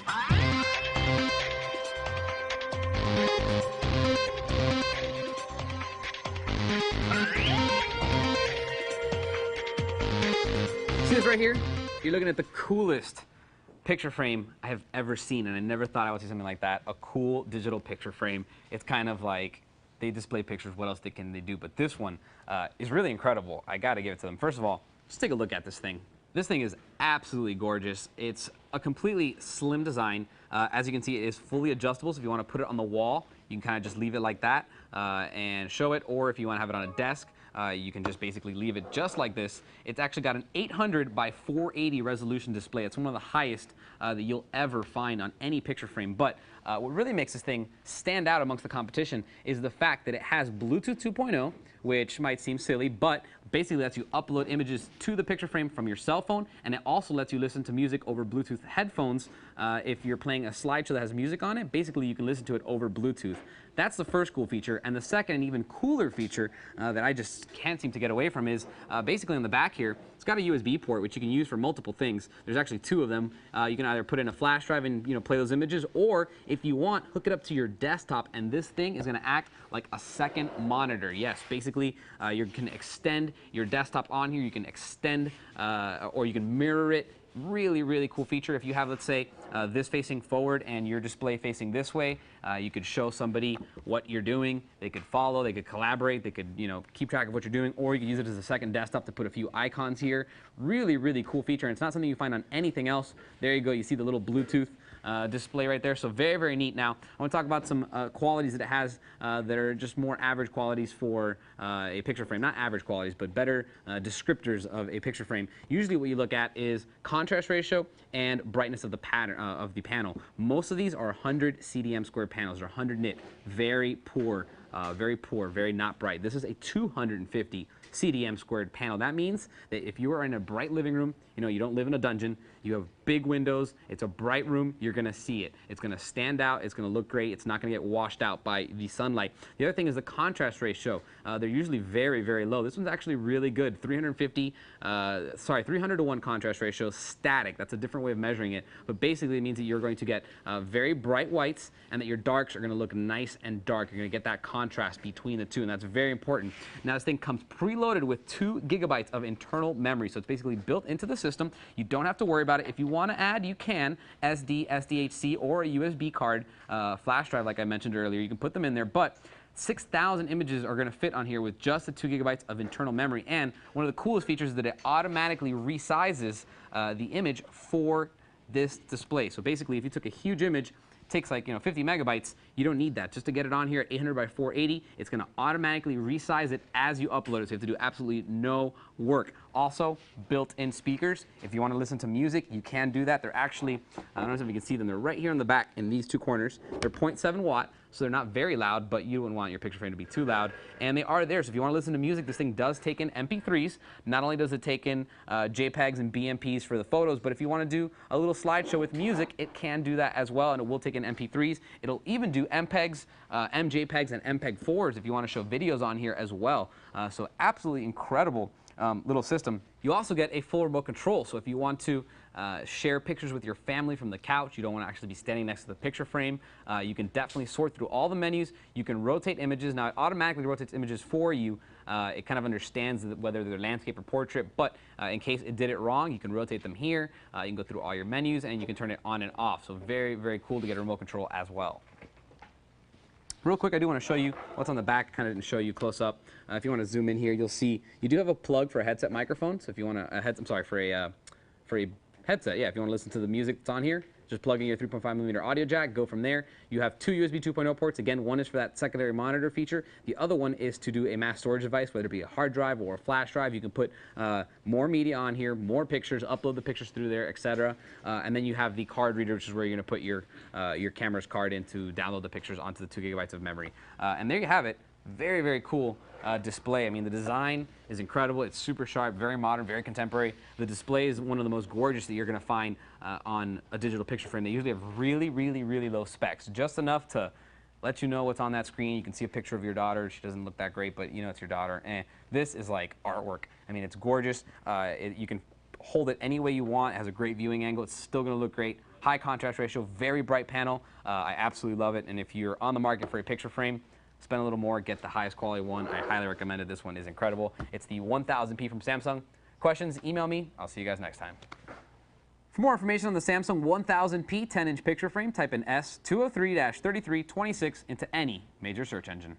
See this right here? You're looking at the coolest picture frame I have ever seen, and I never thought I would see something like that. A cool digital picture frame. It's kind of like they display pictures. What else can they do? But this one is really incredible. I got to give it to them. First of all, just take a look at this thing. This thing is absolutely gorgeous. It's a completely slim design. As you can see, it is fully adjustable, so if you want to put it on the wall, you can kind of just leave it like that and show it, or if you want to have it on a desk, you can just basically leave it just like this. It's actually got an 800 by 480 resolution display. It's one of the highest that you'll ever find on any picture frame. But what really makes this thing stand out amongst the competition is the fact that it has Bluetooth 2.0, which might seem silly, but basically lets you upload images to the picture frame from your cell phone, and it also lets you listen to music over Bluetooth headphones. If you're playing a slideshow that has music on it, basically you can listen to it over Bluetooth. That's the first cool feature, and the second and even cooler feature that I just can't seem to get away from is basically on the back here, it's got a USB port which you can use for multiple things. There's actually two of them. You can either put in a flash drive and play those images, or if you want, hook it up to your desktop, and this thing is going to act like a second monitor. Yes, basically you can extend your desktop on here. You can extend or you can mirror it. Really, really cool feature. If you have, let's say, this facing forward and your display facing this way, you could show somebody what you're doing. They could follow, they could collaborate, they could keep track of what you're doing, or you could use it as a second desktop to put a few icons here. Really, really cool feature, and it's not something you find on anything else. There you go. You see the little Bluetooth display right there. So very, very neat. Now, I want to talk about some qualities that it has that are just more average qualities for a picture frame. Not average qualities, but better descriptors of a picture frame. Usually what you look at is contrast ratio and brightness of the pattern of the panel. Most of these are 100 CDM squared panels, or 100 nit. Very poor, very not bright. This is a 250 CDM squared panel. That means that if you are in a bright living room, you don't live in a dungeon, you have big windows, it's a bright room, you're going to see it. It's going to stand out, it's going to look great, it's not going to get washed out by the sunlight. The other thing is the contrast ratio. They're usually very, very low. This one's actually really good. 300 to 1 contrast ratio, static. That's a different way of measuring it, but basically it means that you're going to get very bright whites, and that your darks are going to look nice and dark. You're going to get that contrast between the two, and that's very important. Now, this thing comes preloaded with 2 gigabytes of internal memory, so it's basically built into the system. You don't have to worry about it. If you want to add, you can. SD, SDHC, or a USB card, flash drive, like I mentioned earlier. You can put them in there, but 6,000 images are going to fit on here with just the 2 gigabytes of internal memory. And one of the coolest features is that it automatically resizes the image for this display. So basically, if you took a huge image, takes like 50 megabytes, you don't need that. Just to get it on here at 800 by 480, it's going to automatically resize it as you upload it, so you have to do absolutely no work. Also, built-in speakers. If you want to listen to music, you can do that. They're actually, I don't know if you can see them, they're right here in the back in these 2 corners. They're 0.7 watt, so they're not very loud, but you wouldn't want your picture frame to be too loud. And they are there, so if you want to listen to music, this thing does take in MP3s. Not only does it take in JPEGs and BMPs for the photos, but if you want to do a little slideshow with music, it can do that as well, and it will take in MP3s. It'll even do MPEGs, MJPEGs, and MPEG-4s if you want to show videos on here as well. So absolutely incredible little system. You also get a full remote control, so if you want to share pictures with your family from the couch, you don't want to actually be standing next to the picture frame, you can definitely sort through all the menus. You can rotate images. Now, it automatically rotates images for you. It kind of understands whether they're landscape or portrait, but in case it did it wrong, you can rotate them here. You can go through all your menus, and you can turn it on and off. So very, very cool to get a remote control as well. Real quick, I do want to show you what's on the back, kind of show you close up. If you want to zoom in here, you'll see you do have a plug for a headset microphone. So if you want for a headset, yeah, if you want to listen to the music that's on here, just plug in your 3.5mm audio jack, go from there. You have 2 USB 2.0 ports. Again, one is for that secondary monitor feature. The other one is to do a mass storage device, whether it be a hard drive or a flash drive. You can put more media on here, more pictures, upload the pictures through there, etc. And then you have the card reader, which is where you're going to put your camera's card in to download the pictures onto the 2 gigabytes of memory. And there you have it. Very, very cool display. I mean, the design is incredible. It's super sharp, very modern, very contemporary. The display is one of the most gorgeous that you're going to find on a digital picture frame. They usually have really, really, really low specs, just enough to let you know what's on that screen. You can see a picture of your daughter. She doesn't look that great, but it's your daughter. This is like artwork. I mean, it's gorgeous. You can hold it any way you want. It has a great viewing angle. It's still going to look great. high contrast ratio, very bright panel. I absolutely love it. And if you're on the market for a picture frame, spend a little more, get the highest quality one. I highly recommend it. This one is incredible. It's the 1000P from Samsung. Questions, email me. I'll see you guys next time. For more information on the Samsung 1000P 10-inch picture frame, type in S203-3326 into any major search engine.